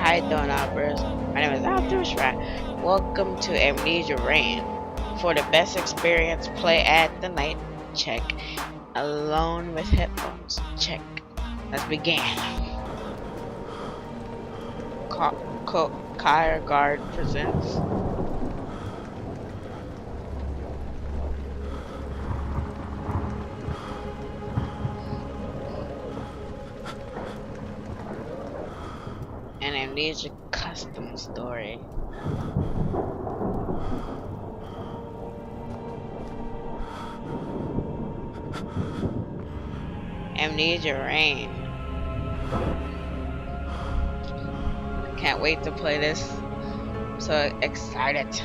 How you doing, AUTOBROS? My name is AUTOBROS. Welcome to Amnesia Rain. For the best experience, play at the night. Check. Alone with headphones. Check. Let's begin. Kyer Guard presents. An Amnesia custom story. Amnesia Rain. Can't wait to play this. I'm so excited.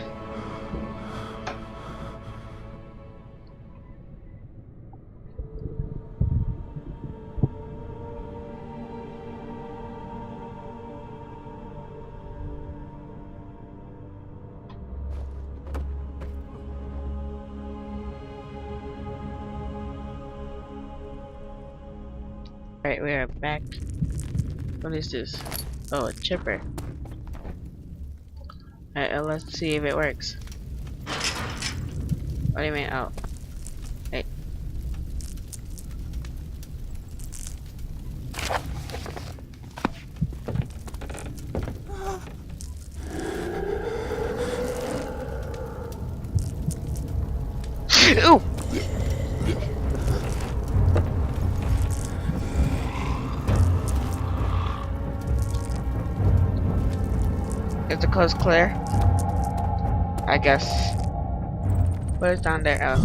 Alright, we are back. What is this? Oh, a chipper. Alright, let's see if it works. What do you mean? Oh. Hey. Ooh! Is the coast clear? I guess. What is down there? Oh.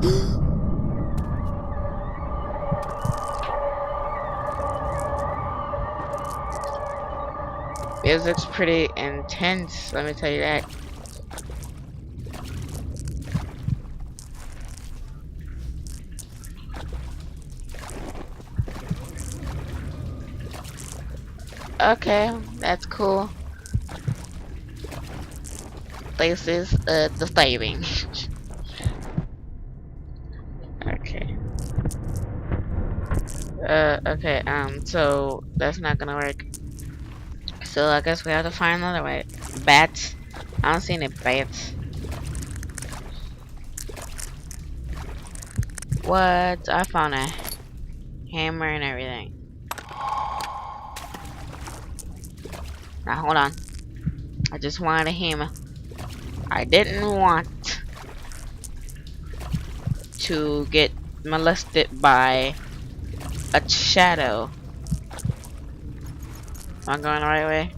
Music's pretty intense, let me tell you that. Okay, that's cool. This is disturbing. Okay. Okay, so that's not gonna work. So I guess we have to find another way. Bats? I don't see any bats. What? I found a hammer and everything. Now hold on. I just wanted a hammer. I didn't want to get molested by a shadow. Am I going the right way?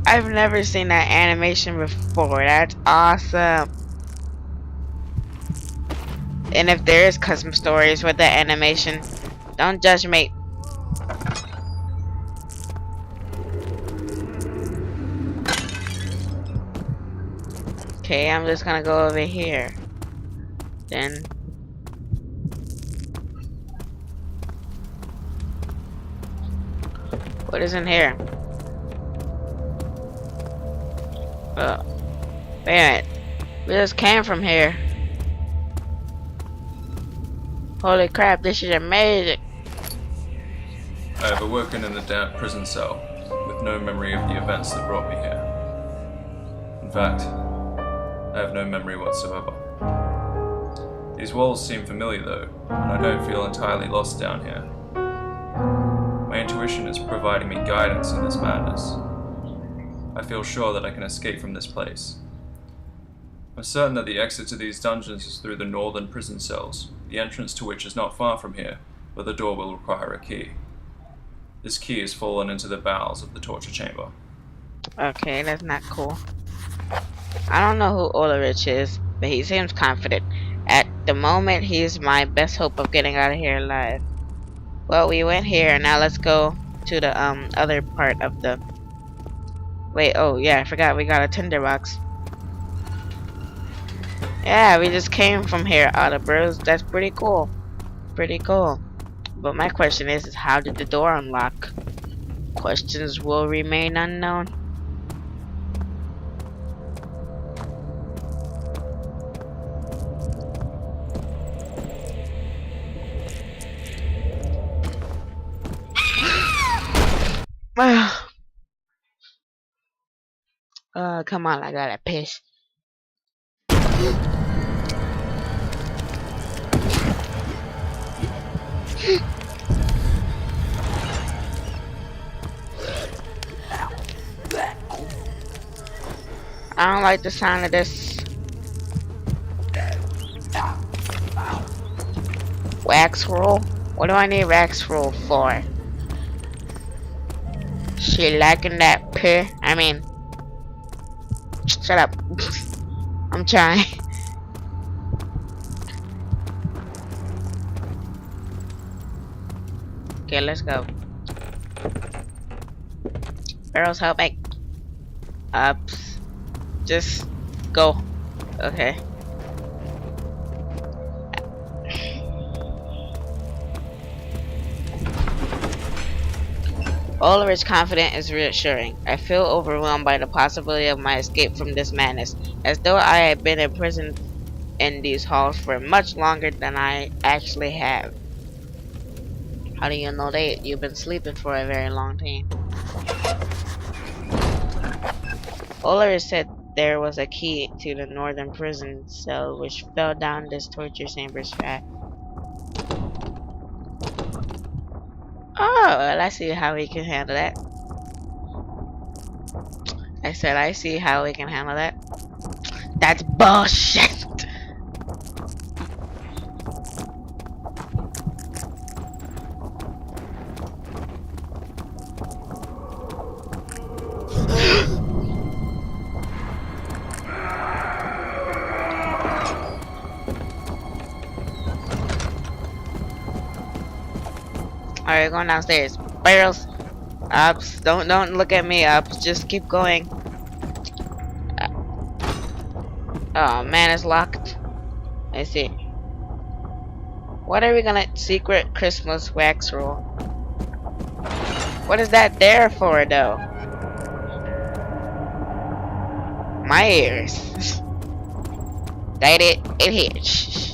I've never seen that animation before. That's awesome. And if there is custom stories with that animation, don't judge me. Okay, I'm just gonna go over here. Then what is in here? Oh, wait a minute. We just came from here. Holy crap, this is amazing. I have awoken in a damp prison cell, with no memory of the events that brought me here. In fact, I have no memory whatsoever. These walls seem familiar though, and I don't feel entirely lost down here. My intuition is providing me guidance in this madness. I feel sure that I can escape from this place. I'm certain that the exit to these dungeons is through the northern prison cells, the entrance to which is not far from here, but the door will require a key. This key has fallen into the bowels of the torture chamber. Okay, that's not cool. I don't know who Ulrich is, but he seems confident. At the moment, he's my best hope of getting out of here alive. Well, we went here, now let's go to the other part of the... Wait, oh yeah, I forgot we got a tinderbox. Yeah, we just came from here, AUTOBROS. That's pretty cool. Pretty cool. But my question is how did the door unlock? Questions will remain unknown. Come on, I gotta piss. I don't like the sound of this. Wax roll? What do I need wax roll for? She liking that pee? I mean, shut up. I'm trying. Okay, let's go. Barrels, help me. Ups. Just go. Okay. Ulrich's confidence is reassuring. I feel overwhelmed by the possibility of my escape from this madness, as though I had been imprisoned in these halls for much longer than I actually have. How do you know that? You've been sleeping for a very long time. Ulrich said there was a key to the northern prison cell which fell down this torture chamber shaft. Oh, well, I see how we can handle that. I said I see how we can handle that. That's bullshit! Alright, going downstairs. Barrels. Ups. Don't look at me, Ups. Just keep going. Oh man, it's locked. Let's see. What are we gonna secret Christmas wax roll? What is that there for though? My ears. That it here. Shh.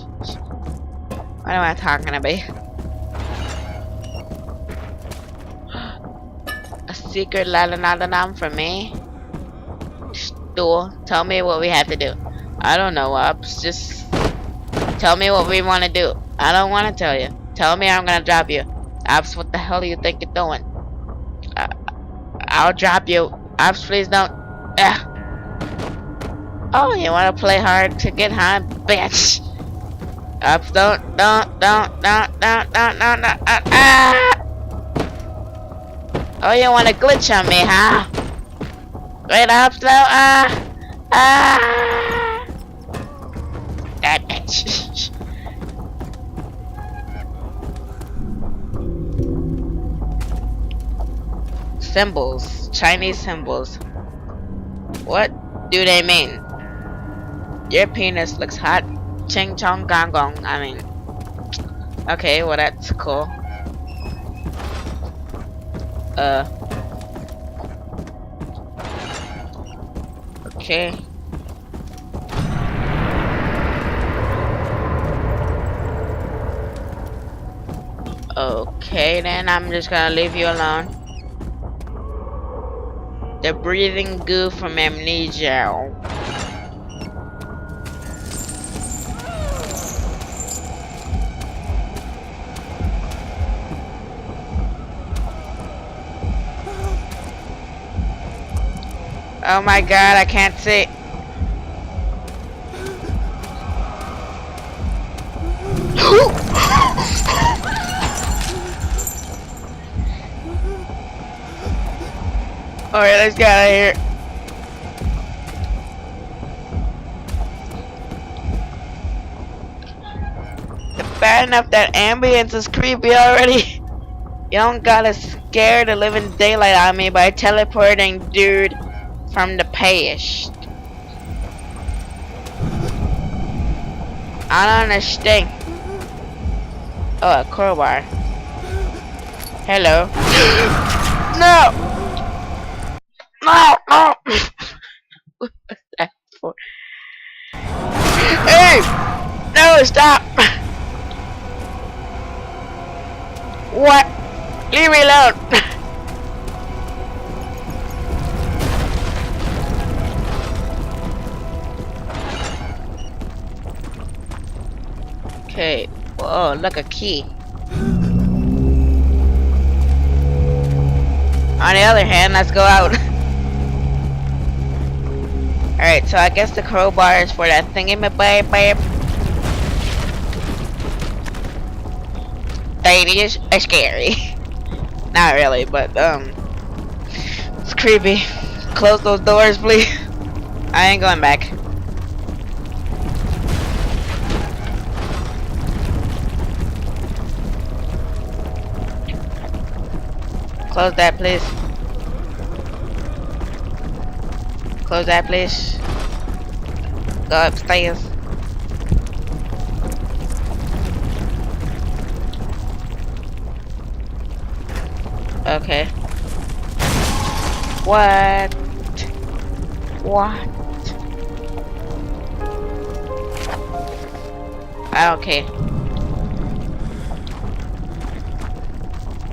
What am I talking about? A secret la from me? Stool, tell me what we have to do. I don't know, Ups. Just tell me what we want to do. I don't want to tell you. Tell me I'm gonna drop you. Ups, what the hell do you think you're doing? I'll drop you. Ups, please don't. Oh, you want to play hard to get high, bitch? Ups, don't. Oh, you want to glitch on me, huh? Wait, Ups, no. That bitch. Symbols. Chinese symbols. What do they mean? Your penis looks hot. Ching chong gong gong. I mean. Okay, well that's cool. Okay. Okay, then I'm just gonna leave you alone. The breathing goo from Amnesia. Oh my god, I can't see. Alright, let's get out of here. It's bad enough that ambience is creepy already. You don't gotta scare the living daylight out of me by teleporting dude from the past. I don't understand. Oh, a crowbar. Hello. No! No! No! What was that for? Hey! No, stop! What? Leave me alone! Okay. Whoa, look, a key. On the other hand, let's go out. Alright, so I guess the crowbar is for that thingy, babe. That is scary. Not really, but it's creepy. Close those doors, please. I ain't going back. Close that, please. Close that, please. Go upstairs. Okay. What? What? Okay.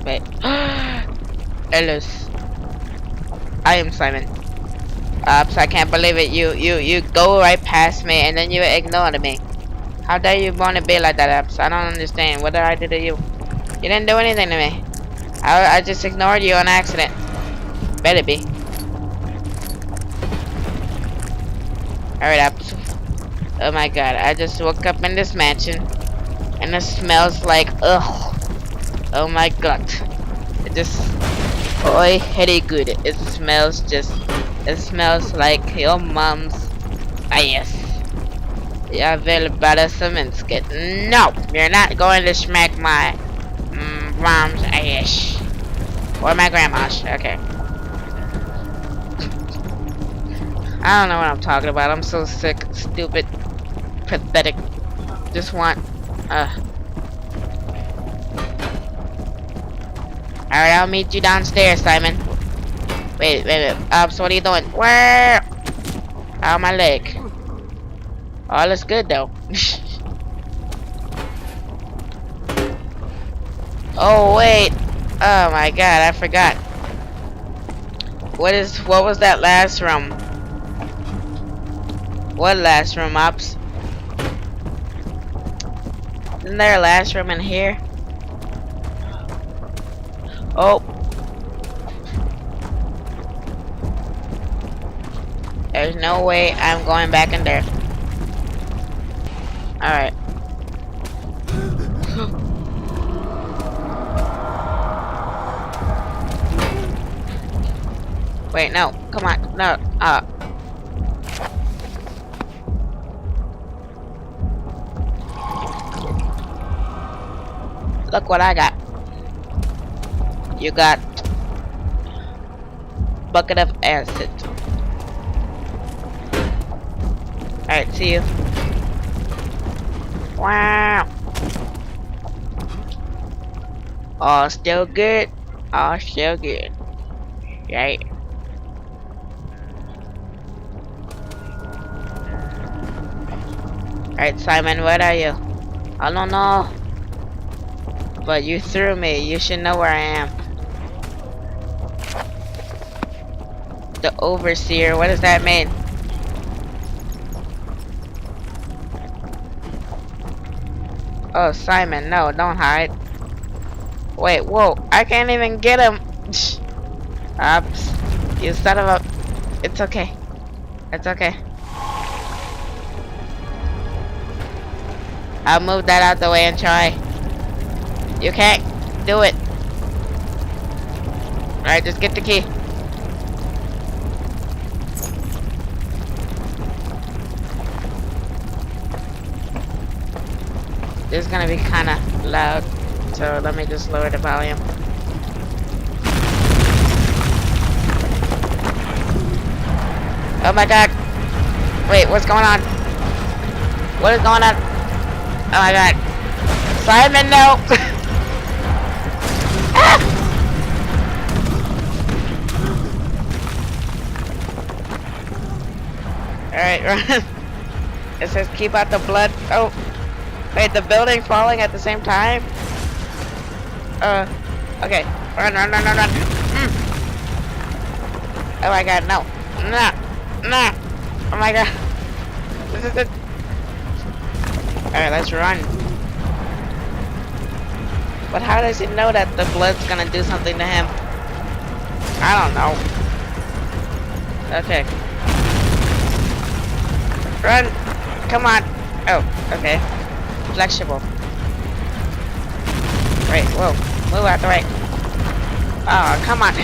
Wait. Ellis. I am Simon. Oops, I can't believe it. You go right past me and then you ignored me. How dare you want to be like that, Oops? I don't understand. What did I do to you? You didn't do anything to me. I just ignored you on accident. Better be. Alright, Oops. Oh my god, I just woke up in this mansion and it smells like ugh. Oh my god. It just oh, very good. It smells like your mom's ass. Yeah, very bad cement skit. No, you're not going to smack my mom's ass. Or my grandma's. Okay. I don't know what I'm talking about. I'm so sick, stupid, pathetic. Just want Alright, I'll meet you downstairs, Simon. Wait. So what are you doing? Where? Ow, my leg. All is good though. Oh wait. Oh my god, I forgot. What was that last room? What last room, Ops? Isn't there a last room in here? Oh. There's no way I'm going back in there. Alright. Wait, no. Come on. No. Look what I got. You got bucket of acid. Alright, see you. Wow. All still good. All still good. Right. Alright, Simon, where are you? I don't know. But you threw me. You should know where I am. The overseer. What does that mean? Oh, Simon, no, don't hide. Wait, whoa, I can't even get him. Oops, you son of a... It's okay. It's okay. I'll move that out the way and try. You can't do it. Alright, just get the key. This is gonna be kinda loud, so let me just lower the volume. Oh my god! Wait, what's going on? What is going on? Oh my god! Simon, no! Ah! Alright, run. It says keep out the blood. Oh. Wait, the building falling at the same time? Okay. Run. Oh my god, no. Nah. Oh my god. This is it. Alright, let's run. But how does he know that the blood's gonna do something to him? I don't know. Okay. Run! Come on! Oh, okay. Flexible. Right, whoa. Move out the way. Oh, come on.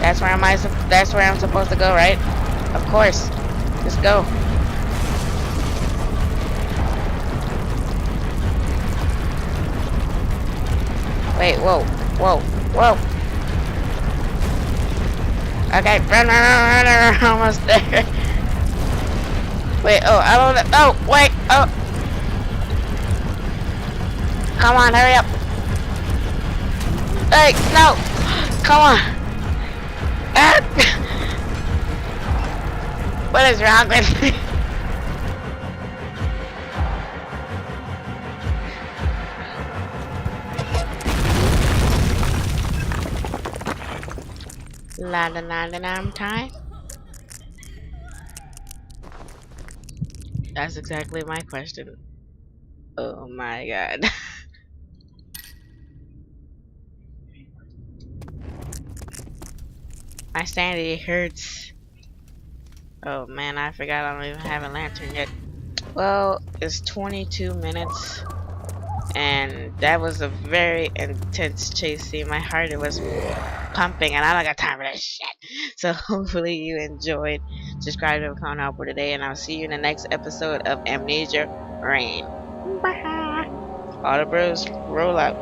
That's where I'm supposed to go, right? Of course. Just go. Wait, whoa, whoa, whoa. Okay, run, almost there. Wait, oh, I don't know. Oh, wait, oh. Come on, hurry up. Hey, no. Come on. Ah. What is wrong with me? La time. That's exactly my question. Oh my god. My sanity hurts. Oh man, I forgot I don't even have a lantern yet. Well, it's 22 minutes. And that was a very intense chase scene. My heart, it was pumping, and I don't got time for that shit. So hopefully you enjoyed. Subscribe to the comment for today, and I'll see you in the next episode of Amnesia Rain. Bye. AUTOBROS, roll out.